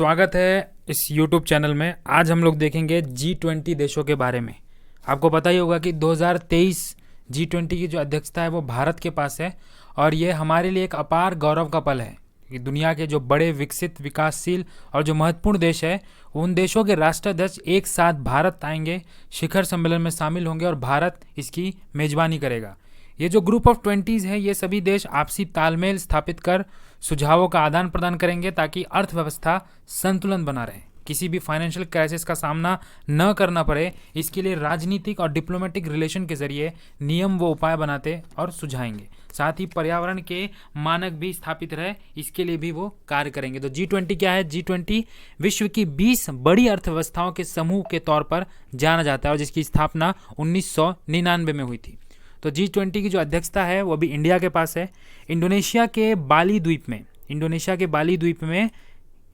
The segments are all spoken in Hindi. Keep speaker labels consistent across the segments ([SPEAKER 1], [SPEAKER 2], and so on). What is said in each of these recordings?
[SPEAKER 1] स्वागत है इस YouTube चैनल में। आज हम लोग देखेंगे G20 देशों के बारे में। आपको पता ही होगा कि 2023 G20 की जो अध्यक्षता है वो भारत के पास है और ये हमारे लिए एक अपार गौरव का पल है कि दुनिया के जो बड़े विकसित, विकासशील और जो महत्वपूर्ण देश है उन देशों के राष्ट्राध्यक्ष एक साथ भारत आएंगे, शिखर सम्मेलन में शामिल होंगे और भारत इसकी मेजबानी करेगा। ये जो ग्रुप ऑफ 20 है ये सभी देश आपसी तालमेल स्थापित कर सुझावों का आदान प्रदान करेंगे ताकि अर्थव्यवस्था संतुलन बना रहे, किसी भी फाइनेंशियल क्राइसिस का सामना न करना पड़े। इसके लिए राजनीतिक और डिप्लोमेटिक रिलेशन के जरिए नियम व उपाय बनाते और सुझाएंगे। साथ ही पर्यावरण के मानक भी स्थापित रहे, इसके लिए भी वो कार्य करेंगे। तो G20 क्या है? G20 विश्व की 20 बड़ी अर्थव्यवस्थाओं के समूह के तौर पर जाना जाता है और जिसकी स्थापना 1999 में हुई थी। तो G20 की जो अध्यक्षता है वो अभी इंडिया के पास है। इंडोनेशिया के बाली द्वीप में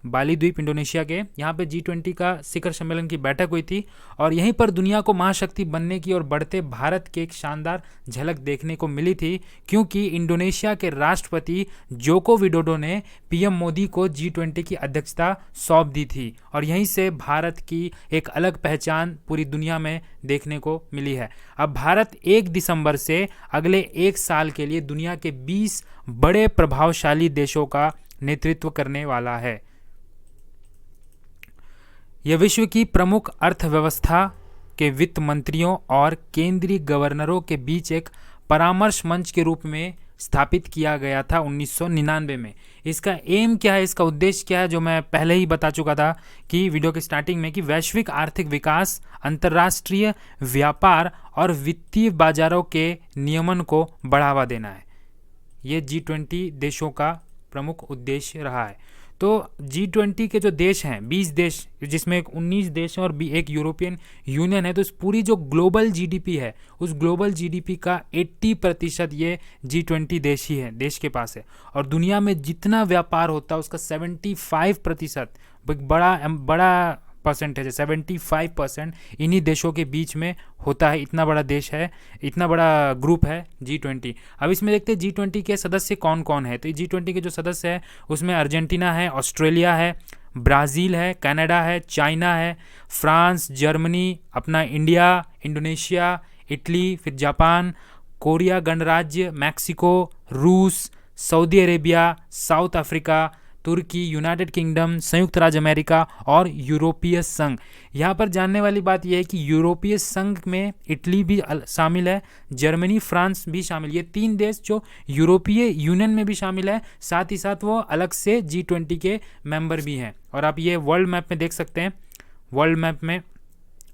[SPEAKER 1] बाली द्वीप इंडोनेशिया के यहाँ पे G20 का शिखर सम्मेलन की बैठक हुई थी और यहीं पर दुनिया को महाशक्ति बनने की और बढ़ते भारत की एक शानदार झलक देखने को मिली थी, क्योंकि इंडोनेशिया के राष्ट्रपति जोको विडोडो ने पीएम मोदी को G20 की अध्यक्षता सौंप दी थी और यहीं से भारत की एक अलग पहचान पूरी दुनिया में देखने को मिली है। अब भारत 1 दिसंबर से अगले 1 साल के लिए दुनिया के 20 बड़े प्रभावशाली देशों का नेतृत्व करने वाला है। यह विश्व की प्रमुख अर्थव्यवस्था के वित्त मंत्रियों और केंद्रीय गवर्नरों के बीच एक परामर्श मंच के रूप में स्थापित किया गया था 1999 में। इसका एम क्या है, इसका उद्देश्य क्या है, जो मैं पहले ही बता चुका था कि वीडियो के स्टार्टिंग में, कि वैश्विक आर्थिक विकास, अंतर्राष्ट्रीय व्यापार और वित्तीय बाजारों के नियमन को बढ़ावा देना है। ये G20 देशों का प्रमुख उद्देश्य रहा है। तो G20 के जो देश हैं 20 देश, जिसमें 19 देश हैं और एक यूरोपियन यूनियन है, तो इस पूरी जो ग्लोबल जीडीपी है उस ग्लोबल जीडीपी का 80% ये G20 देश ही है, देश के पास है। और दुनिया में जितना व्यापार होता है उसका 75% बड़ा परसेंटेज है, 75% इन्हीं देशों के बीच में होता है। इतना बड़ा देश है, इतना बड़ा ग्रुप है G20। अब इसमें देखते हैं G20 के सदस्य कौन कौन है। तो G20 के जो सदस्य है उसमें अर्जेंटीना है, ऑस्ट्रेलिया है, ब्राज़ील है, कनाडा है, चाइना है, फ्रांस, जर्मनी, अपना इंडिया, इंडोनेशिया, इटली, फिर जापान, कोरिया गणराज्य, मैक्सिको, रूस, सऊदी अरेबिया, साउथ अफ्रीका, तुर्की, यूनाइटेड किंगडम, संयुक्त राज्य अमेरिका और यूरोपीय संघ। यहाँ पर जानने वाली बात यह है कि यूरोपीय संघ में इटली भी शामिल है, जर्मनी, फ्रांस भी शामिल। ये 3 देश जो यूरोपीय यूनियन में भी शामिल है, साथ ही साथ वो अलग से G20 के मेंबर भी हैं। और आप ये वर्ल्ड मैप में देख सकते हैं। वर्ल्ड मैप में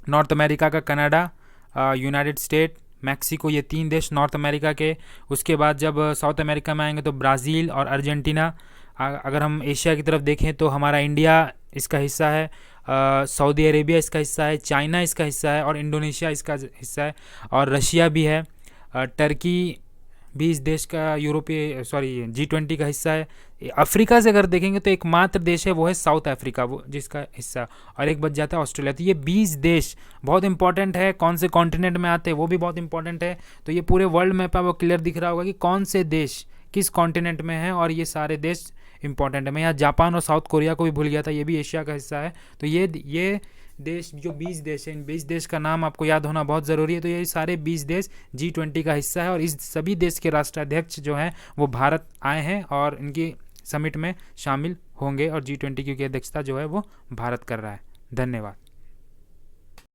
[SPEAKER 1] नॉर्थ अमेरिका का कनाडा, यूनाइटेड स्टेट, मैक्सिको, ये 3 देश नॉर्थ अमेरिका के। उसके बाद जब साउथ अमेरिका में आएंगे तो ब्राज़ील और अर्जेंटीना। अगर हम एशिया की तरफ देखें तो हमारा इंडिया इसका हिस्सा है, सऊदी अरेबिया इसका हिस्सा है, चाइना इसका हिस्सा है और इंडोनेशिया इसका हिस्सा है और रशिया भी है। टर्की भी इस देश का G20 का हिस्सा है। अफ्रीका से अगर देखेंगे तो एकमात्र देश है वो है साउथ अफ्रीका, वो जिसका हिस्सा, और एक बच जाता है ऑस्ट्रेलिया। तो ये 20 देश बहुत इंपॉर्टेंट है। कौन से कॉन्टिनेंट में आते हैं वो भी बहुत इंपॉर्टेंट है। तो ये पूरे वर्ल्ड मैप है वो क्लियर दिख रहा होगा कि कौन से देश किस कॉन्टिनेंट में है और ये सारे देश इंपॉर्टेंट है। मैं यहाँ जापान और साउथ कोरिया को भी भूल गया था, ये भी एशिया का हिस्सा है। तो ये देश जो 20 देश है, इन 20 देश का नाम आपको याद होना बहुत ज़रूरी है। तो ये सारे 20 देश G20 का हिस्सा है और इस सभी देश के राष्ट्राध्यक्ष जो हैं वो भारत आए हैं और इनकी समिट में शामिल होंगे और G20 की अध्यक्षता जो है वो भारत कर रहा है। धन्यवाद।